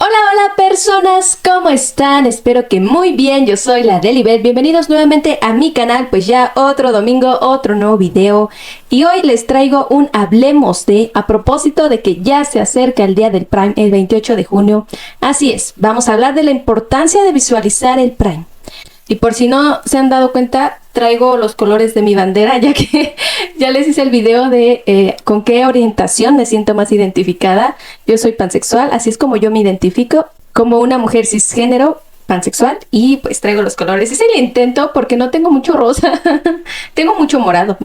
Hola, hola personas, ¿cómo están? Espero que muy bien, yo soy la Delibet. Bienvenidos nuevamente a mi canal, pues ya otro domingo, otro nuevo video. Y hoy les traigo un Hablemos de, a propósito de que ya se acerca el día del Prime, el 28 de junio. Así es, vamos a hablar de la importancia de visualizar el Prime. Y por si no se han dado cuenta, traigo los colores de mi bandera, ya que ya les hice el video de con qué orientación me siento más identificada. Yo soy pansexual, así es como yo me identifico, como una mujer cisgénero pansexual, y pues traigo los colores. Hice el intento porque no tengo mucho rosa, tengo mucho morado,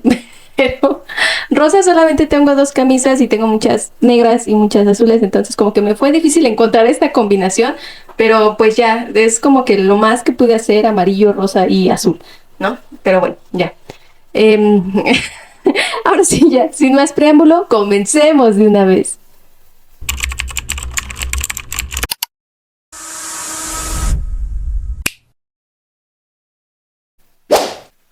pero rosa solamente tengo dos camisas y tengo muchas negras y muchas azules, entonces como que me fue difícil encontrar esta combinación. Pero pues ya, es como que lo más que pude hacer, amarillo, rosa y azul, ¿no? Pero bueno, ya. Em, Ahora sí, ya, sin más preámbulo, comencemos de una vez.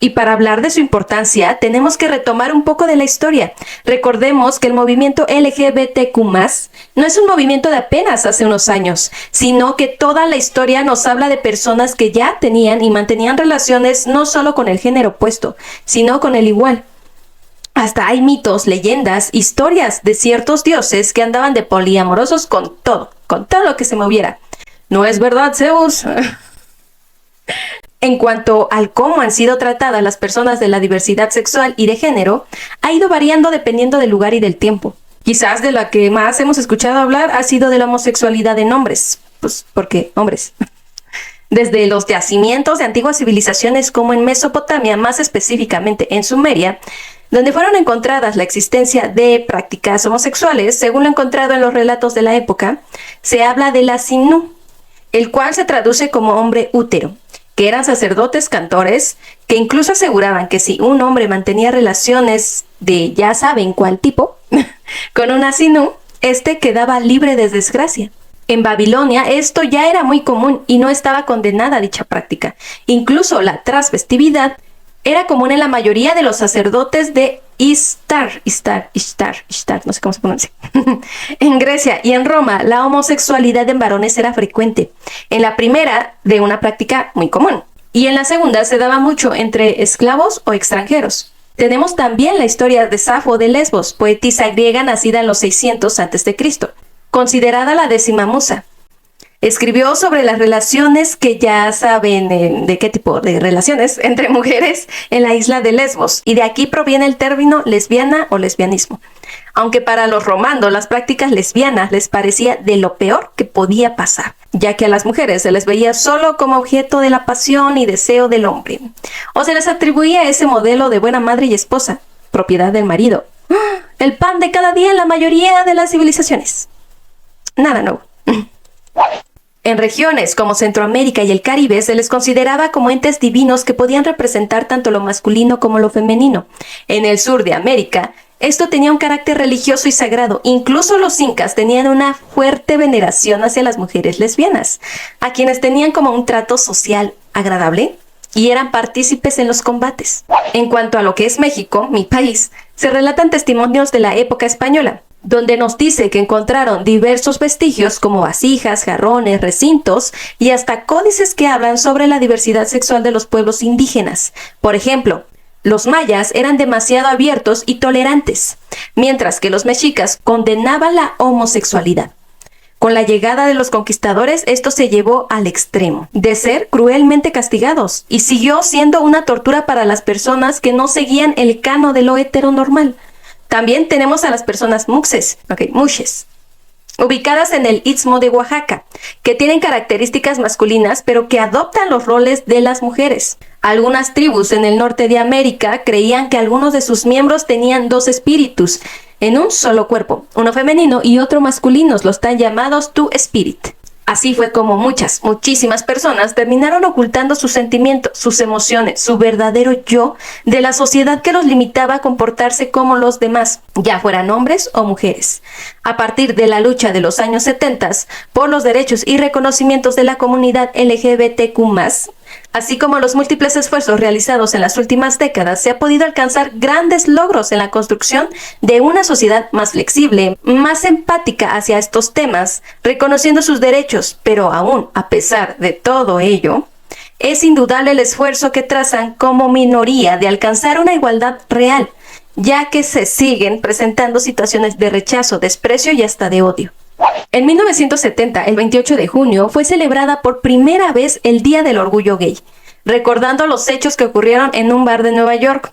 Y para hablar de su importancia, tenemos que retomar un poco de la historia. Recordemos que el movimiento LGBTQ+, no es un movimiento de apenas hace unos años, sino que toda la historia nos habla de personas que ya tenían y mantenían relaciones no solo con el género opuesto, sino con el igual. Hasta hay mitos, leyendas, historias de ciertos dioses que andaban de poliamorosos con todo lo que se moviera. ¿No es verdad, Zeus? En cuanto al cómo han sido tratadas las personas de la diversidad sexual y de género, ha ido variando dependiendo del lugar y del tiempo. Quizás de la que más hemos escuchado hablar ha sido de la homosexualidad en hombres, pues porque hombres. Desde los yacimientos de antiguas civilizaciones como en Mesopotamia, más específicamente en Sumeria, donde fueron encontradas la existencia de prácticas homosexuales, según lo encontrado en los relatos de la época, se habla de la Sinú, el cual se traduce como hombre útero, que eran sacerdotes cantores que incluso aseguraban que si un hombre mantenía relaciones de ya saben cuál tipo con una sinú, este quedaba libre de desgracia. En Babilonia esto ya era muy común y no estaba condenada dicha práctica. Incluso la transvestividad era común en la mayoría de los sacerdotes de Ishtar, no sé cómo se pronuncia. En Grecia y en Roma, la homosexualidad en varones era frecuente. En la primera, de una práctica muy común. Y en la segunda se daba mucho entre esclavos o extranjeros. Tenemos también la historia de Safo de Lesbos, poetisa griega nacida en los 600 a.C., considerada la 10ª musa. Escribió sobre las relaciones que ya saben de qué tipo de relaciones entre mujeres en la isla de Lesbos, y de aquí proviene el término lesbiana o lesbianismo. Aunque para los romanos las prácticas lesbianas les parecía de lo peor que podía pasar, ya que a las mujeres se les veía solo como objeto de la pasión y deseo del hombre, o se les atribuía ese modelo de buena madre y esposa, propiedad del marido. El pan de cada día en la mayoría de las civilizaciones. Nada nuevo. En regiones como Centroamérica y el Caribe se les consideraba como entes divinos que podían representar tanto lo masculino como lo femenino. En el sur de América, esto tenía un carácter religioso y sagrado. Incluso los incas tenían una fuerte veneración hacia las mujeres lesbianas, a quienes tenían como un trato social agradable y eran partícipes en los combates. En cuanto a lo que es México, mi país, se relatan testimonios de la época española, donde nos dice que encontraron diversos vestigios como vasijas, jarrones, recintos y hasta códices que hablan sobre la diversidad sexual de los pueblos indígenas. Por ejemplo, los mayas eran demasiado abiertos y tolerantes, mientras que los mexicas condenaban la homosexualidad. Con la llegada de los conquistadores, esto se llevó al extremo de ser cruelmente castigados y siguió siendo una tortura para las personas que no seguían el canon de lo heteronormal. También tenemos a las personas muxes, muxes, ubicadas en el Istmo de Oaxaca, que tienen características masculinas, pero que adoptan los roles de las mujeres. Algunas tribus en el norte de América creían que algunos de sus miembros tenían dos espíritus en un solo cuerpo, uno femenino y otro masculino, los están llamados Two Spirit. Así fue como muchísimas personas terminaron ocultando sus sentimientos, sus emociones, su verdadero yo de la sociedad que los limitaba a comportarse como los demás, ya fueran hombres o mujeres. A partir de la lucha de los años 70 por los derechos y reconocimientos de la comunidad LGBTQ+, Así como los múltiples esfuerzos realizados en las últimas décadas, se ha podido alcanzar grandes logros en la construcción de una sociedad más flexible, más empática hacia estos temas, reconociendo sus derechos, pero aún, a pesar de todo ello, es indudable el esfuerzo que trazan como minoría de alcanzar una igualdad real, ya que se siguen presentando situaciones de rechazo, desprecio y hasta de odio. En 1970, el 28 de junio, fue celebrada por primera vez el Día del Orgullo Gay, recordando los hechos que ocurrieron en un bar de Nueva York.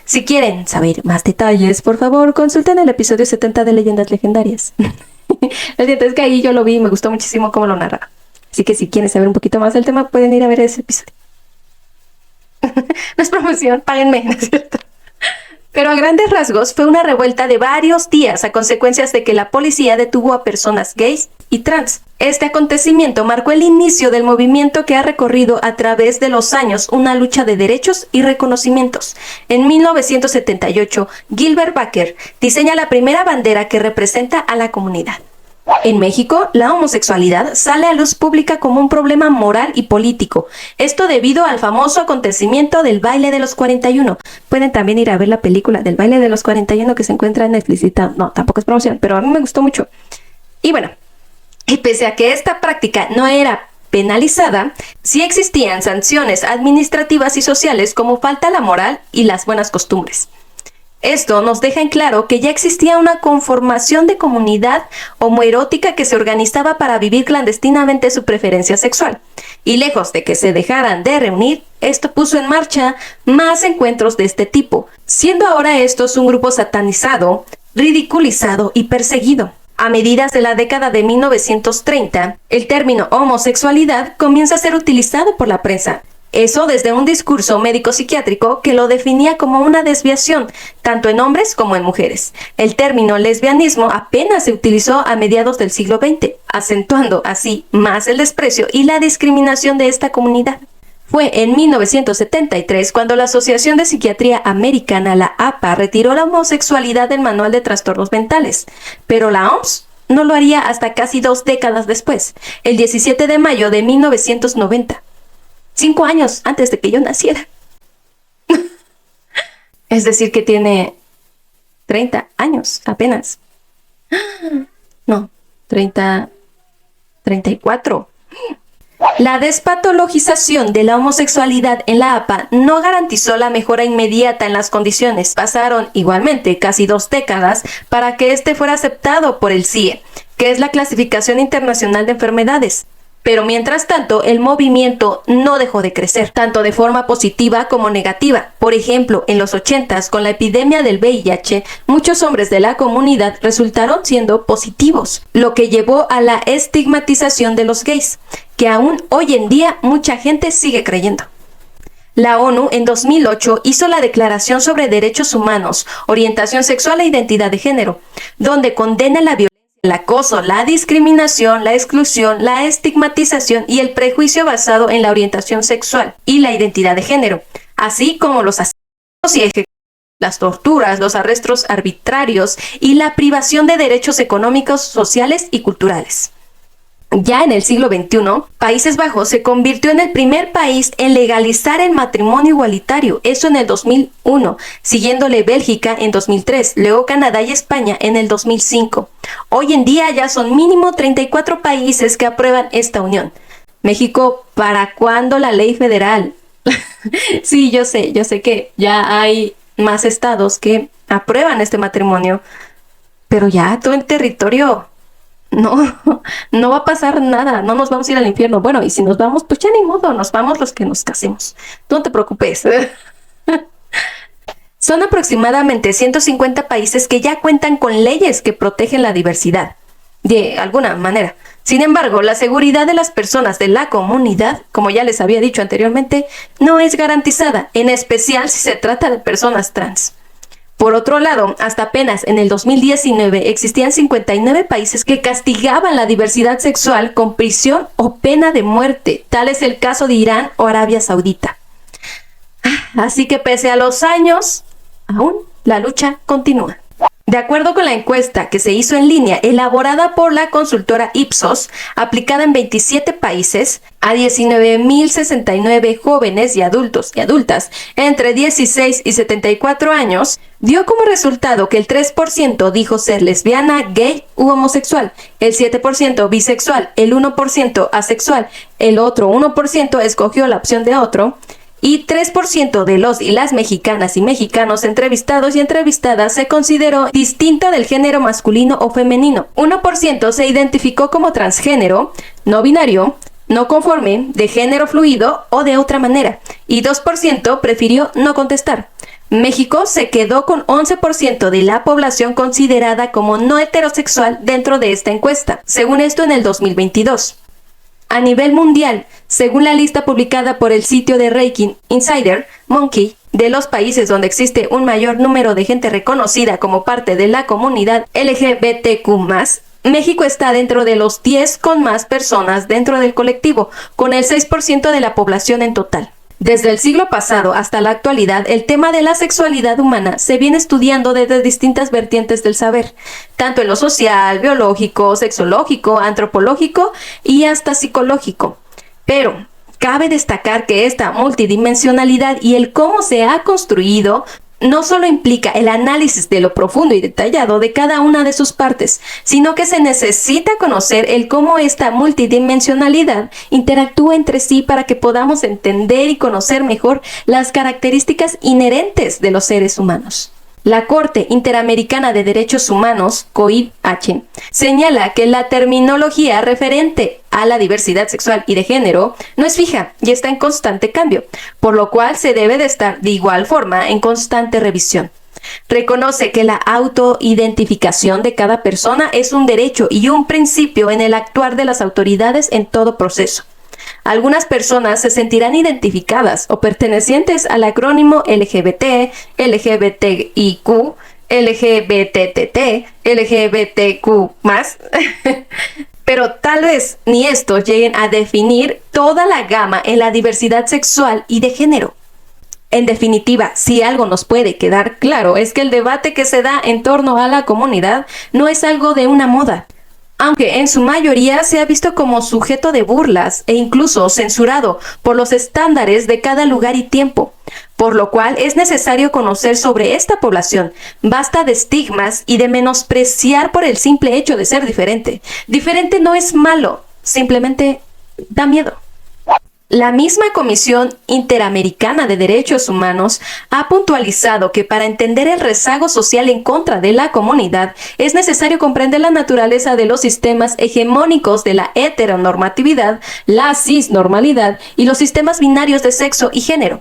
Si quieren saber más detalles, por favor, consulten el episodio 70 de Leyendas Legendarias. Lo siento, es que ahí yo lo vi y me gustó muchísimo cómo lo narra. Así que si quieren saber un poquito más del tema, pueden ir a ver ese episodio. No es promoción, páguenme, ¿no es cierto? Pero a grandes rasgos fue una revuelta de varios días a consecuencias de que la policía detuvo a personas gays y trans. Este acontecimiento marcó el inicio del movimiento que ha recorrido a través de los años una lucha de derechos y reconocimientos. En 1978, Gilbert Baker diseña la primera bandera que representa a la comunidad. En México, la homosexualidad sale a luz pública como un problema moral y político. Esto debido al famoso acontecimiento del baile de los 41. Pueden también ir a ver la película del baile de los 41 que se encuentra en Netflix. No, tampoco es promoción, pero a mí me gustó mucho. Y bueno, y pese a que esta práctica no era penalizada, sí existían sanciones administrativas y sociales como falta a la moral y las buenas costumbres. Esto nos deja en claro que ya existía una conformación de comunidad homoerótica que se organizaba para vivir clandestinamente su preferencia sexual. Y lejos de que se dejaran de reunir, esto puso en marcha más encuentros de este tipo, siendo ahora estos un grupo satanizado, ridiculizado y perseguido. A mediados de la década de 1930, el término homosexualidad comienza a ser utilizado por la prensa. Eso desde un discurso médico-psiquiátrico que lo definía como una desviación, tanto en hombres como en mujeres. El término lesbianismo apenas se utilizó a mediados del siglo XX, acentuando así más el desprecio y la discriminación de esta comunidad. Fue en 1973 cuando la Asociación de Psiquiatría Americana, la APA, retiró la homosexualidad del Manual de Trastornos Mentales, pero la OMS no lo haría hasta casi 2 décadas después, el 17 de mayo de 1990. 5 años antes de que yo naciera. Es decir, que tiene 30 años apenas. No, 34. La despatologización de la homosexualidad en la APA no garantizó la mejora inmediata en las condiciones. Pasaron igualmente casi 2 décadas para que este fuera aceptado por el CIE, que es la Clasificación Internacional de Enfermedades. Pero mientras tanto, el movimiento no dejó de crecer, tanto de forma positiva como negativa. Por ejemplo, en los 80s, con la epidemia del VIH, muchos hombres de la comunidad resultaron siendo positivos, lo que llevó a la estigmatización de los gays, que aún hoy en día mucha gente sigue creyendo. La ONU en 2008 hizo la Declaración sobre Derechos Humanos, Orientación Sexual e Identidad de Género, donde condena la violencia, el acoso, la discriminación, la exclusión, la estigmatización y el prejuicio basado en la orientación sexual y la identidad de género, así como los asesinatos y ejecuciones, las torturas, los arrestos arbitrarios y la privación de derechos económicos, sociales y culturales. Ya en el siglo XXI, Países Bajos se convirtió en el primer país en legalizar el matrimonio igualitario, eso en el 2001, siguiéndole Bélgica en 2003, luego Canadá y España en el 2005. Hoy en día ya son mínimo 34 países que aprueban esta unión. México, ¿para cuándo la ley federal? Sí, yo sé que ya hay más estados que aprueban este matrimonio, pero ya todo el territorio... No va a pasar nada, no nos vamos a ir al infierno. Bueno, y si nos vamos, pues ya ni modo, nos vamos los que nos casemos. No te preocupes. Son aproximadamente 150 países que ya cuentan con leyes que protegen la diversidad, de alguna manera. Sin embargo, la seguridad de las personas de la comunidad, como ya les había dicho anteriormente, no es garantizada, en especial si se trata de personas trans. Por otro lado, hasta apenas en el 2019 existían 59 países que castigaban la diversidad sexual con prisión o pena de muerte. Tal es el caso de Irán o Arabia Saudita. Así que pese a los años, aún la lucha continúa. De acuerdo con la encuesta que se hizo en línea, elaborada por la consultora Ipsos, aplicada en 27 países, a 19.069 jóvenes y adultos y adultas entre 16 y 74 años, dio como resultado que el 3% dijo ser lesbiana, gay u homosexual, el 7% bisexual, el 1% asexual, el otro 1% escogió la opción de otro, y 3% de los y las mexicanas y mexicanos entrevistados y entrevistadas se consideró distinto del género masculino o femenino. 1% se identificó como transgénero, no binario, no conforme, de género fluido o de otra manera, y 2% prefirió no contestar. México se quedó con 11% de la población considerada como no heterosexual dentro de esta encuesta, según esto en el 2022. A nivel mundial, según la lista publicada por el sitio de Ranking Insider, Monkey, de los países donde existe un mayor número de gente reconocida como parte de la comunidad LGBTQ+, México está dentro de los 10 con más personas dentro del colectivo, con el 6% de la población en total. Desde el siglo pasado hasta la actualidad, el tema de la sexualidad humana se viene estudiando desde distintas vertientes del saber, tanto en lo social, biológico, sexológico, antropológico y hasta psicológico. Pero cabe destacar que esta multidimensionalidad y el cómo se ha construido no solo implica el análisis de lo profundo y detallado de cada una de sus partes, sino que se necesita conocer el cómo esta multidimensionalidad interactúa entre sí para que podamos entender y conocer mejor las características inherentes de los seres humanos. La Corte Interamericana de Derechos Humanos, COIDH, señala que la terminología referente a la diversidad sexual y de género no es fija y está en constante cambio, por lo cual se debe de estar de igual forma en constante revisión. Reconoce que la autoidentificación de cada persona es un derecho y un principio en el actuar de las autoridades en todo proceso. Algunas personas se sentirán identificadas o pertenecientes al acrónimo LGBT, LGBTIQ, LGBTT, LGBTQ+, pero tal vez ni estos lleguen a definir toda la gama en la diversidad sexual y de género. En definitiva, si algo nos puede quedar claro es que el debate que se da en torno a la comunidad no es algo de una moda, aunque en su mayoría se ha visto como sujeto de burlas e incluso censurado por los estándares de cada lugar y tiempo, por lo cual es necesario conocer sobre esta población. Basta de estigmas y de menospreciar por el simple hecho de ser diferente. Diferente no es malo, simplemente da miedo. La misma Comisión Interamericana de Derechos Humanos ha puntualizado que para entender el rezago social en contra de la comunidad es necesario comprender la naturaleza de los sistemas hegemónicos de la heteronormatividad, la cisnormalidad y los sistemas binarios de sexo y género.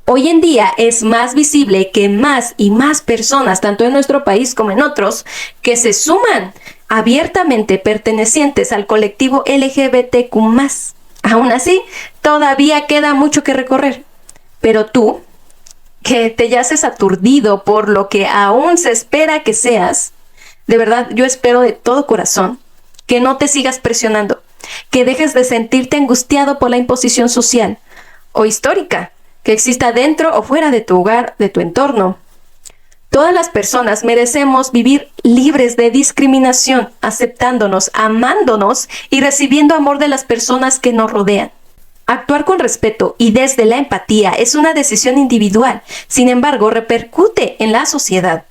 Hoy en día es más visible que más y más personas, tanto en nuestro país como en otros, que se suman abiertamente pertenecientes al colectivo LGBTQ+. Aún así, todavía queda mucho que recorrer. Pero tú, que te yaces aturdido por lo que aún se espera que seas, de verdad, yo espero de todo corazón que no te sigas presionando, que dejes de sentirte angustiado por la imposición social o histórica que exista dentro o fuera de tu hogar, de tu entorno. Todas las personas merecemos vivir libres de discriminación, aceptándonos, amándonos y recibiendo amor de las personas que nos rodean. Actuar con respeto y desde la empatía es una decisión individual, sin embargo, repercute en la sociedad.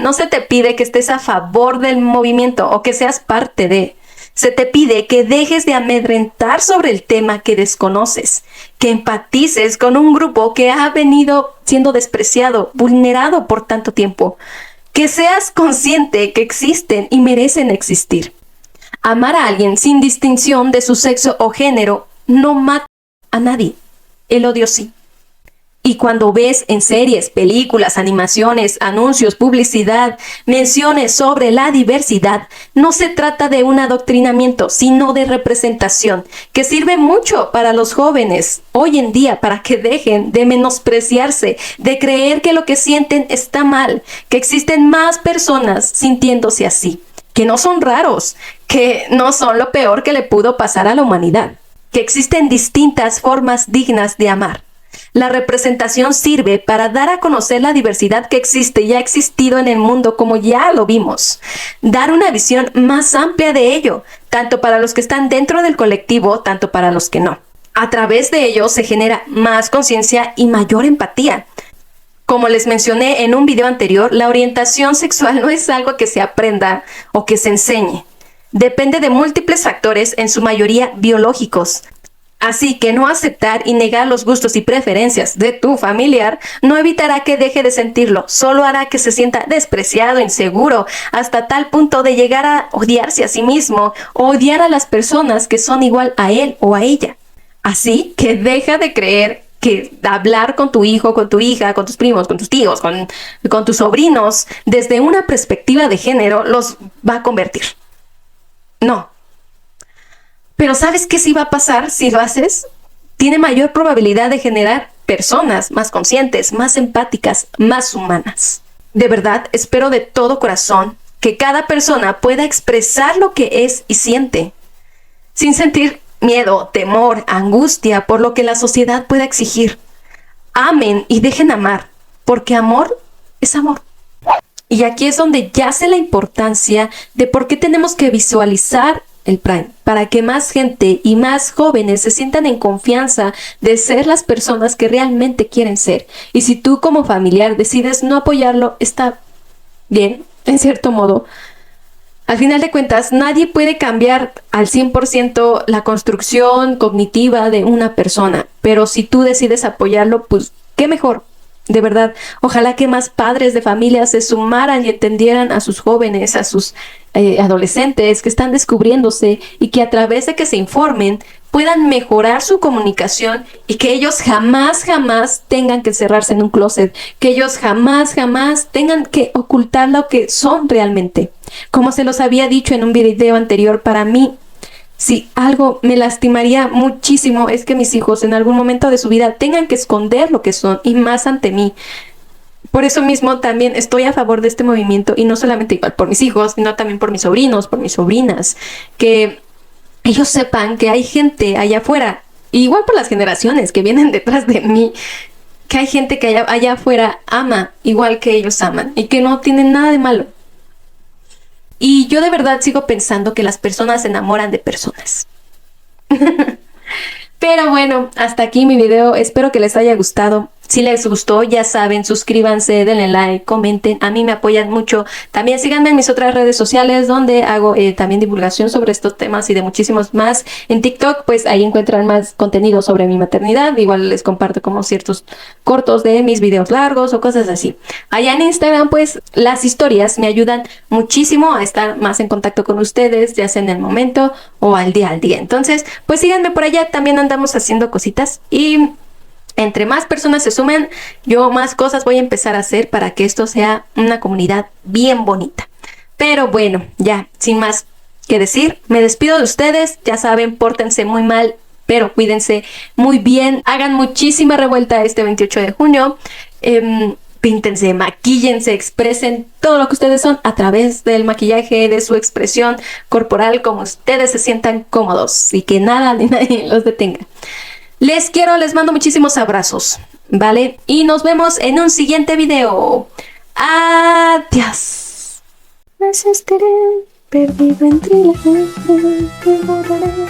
No se te pide que estés a favor del movimiento o que seas parte de. Se te pide que dejes de amedrentar sobre el tema que desconoces, que empatices con un grupo que ha venido siendo despreciado, vulnerado por tanto tiempo, que seas consciente que existen y merecen existir. Amar a alguien sin distinción de su sexo o género no mata a nadie, el odio sí. Y cuando ves en series, películas, animaciones, anuncios, publicidad, menciones sobre la diversidad, no se trata de un adoctrinamiento, sino de representación, que sirve mucho para los jóvenes hoy en día, para que dejen de menospreciarse, de creer que lo que sienten está mal, que existen más personas sintiéndose así, que no son raros, que no son lo peor que le pudo pasar a la humanidad, que existen distintas formas dignas de amar. La representación sirve para dar a conocer la diversidad que existe y ha existido en el mundo, como ya lo vimos. Dar una visión más amplia de ello, tanto para los que están dentro del colectivo, tanto para los que no. A través de ello se genera más conciencia y mayor empatía. Como les mencioné en un video anterior, la orientación sexual no es algo que se aprenda o que se enseñe. Depende de múltiples factores, en su mayoría biológicos. Así que no aceptar y negar los gustos y preferencias de tu familiar no evitará que deje de sentirlo, solo hará que se sienta despreciado, inseguro, hasta tal punto de llegar a odiarse a sí mismo o odiar a las personas que son igual a él o a ella. Así que deja de creer que hablar con tu hijo, con tu hija, con tus primos, con tus tíos, con tus sobrinos, desde una perspectiva de género, los va a convertir. No. Pero ¿sabes qué sí va a pasar si lo haces? Tiene mayor probabilidad de generar personas más conscientes, más empáticas, más humanas. De verdad, espero de todo corazón que cada persona pueda expresar lo que es y siente, sin sentir miedo, temor, angustia por lo que la sociedad pueda exigir. Amen y dejen amar, porque amor es amor. Y aquí es donde yace la importancia de por qué tenemos que visualizar el Pride, para que más gente y más jóvenes se sientan en confianza de ser las personas que realmente quieren ser. Y si tú como familiar decides no apoyarlo, está bien, en cierto modo. Al final de cuentas, nadie puede cambiar al 100% la construcción cognitiva de una persona, pero si tú decides apoyarlo, pues qué mejor. De verdad, ojalá que más padres de familia se sumaran y entendieran a sus jóvenes, a sus adolescentes que están descubriéndose y que a través de que se informen puedan mejorar su comunicación y que ellos jamás tengan que cerrarse en un closet, que ellos jamás tengan que ocultar lo que son realmente. Como se los había dicho en un video anterior, para mí, si algo me lastimaría muchísimo es que mis hijos en algún momento de su vida tengan que esconder lo que son y más ante mí. Por eso mismo también estoy a favor de este movimiento y no solamente igual por mis hijos, sino también por mis sobrinos, por mis sobrinas, que ellos sepan que hay gente allá afuera, igual por las generaciones que vienen detrás de mí, que hay gente que allá afuera ama igual que ellos aman y que no tienen nada de malo. Y yo de verdad sigo pensando que las personas se enamoran de personas. Pero bueno, hasta aquí mi video, espero que les haya gustado. Si les gustó, ya saben, suscríbanse, denle like, comenten, a mí me apoyan mucho. También síganme en mis otras redes sociales donde hago también divulgación sobre estos temas y de muchísimos más. En TikTok, pues ahí encuentran más contenido sobre mi maternidad. Igual les comparto como ciertos cortos de mis videos largos o cosas así. Allá en Instagram, pues las historias me ayudan muchísimo a estar más en contacto con ustedes, ya sea en el momento o al día. Entonces, pues síganme por allá, también andamos haciendo cositas y entre más personas se sumen, yo más cosas voy a empezar a hacer para que esto sea una comunidad bien bonita. Pero bueno, ya, sin más que decir, me despido de ustedes. Ya saben, pórtense muy mal, pero cuídense muy bien. Hagan muchísima revuelta este 28 de junio. Píntense, maquíllense, expresen todo lo que ustedes son a través del maquillaje, de su expresión corporal, como ustedes se sientan cómodos y que nada ni nadie los detenga. Les quiero, les mando muchísimos abrazos, ¿vale? Y nos vemos en un siguiente video. Adiós. Me estaré perdido entre la gente, te borraré.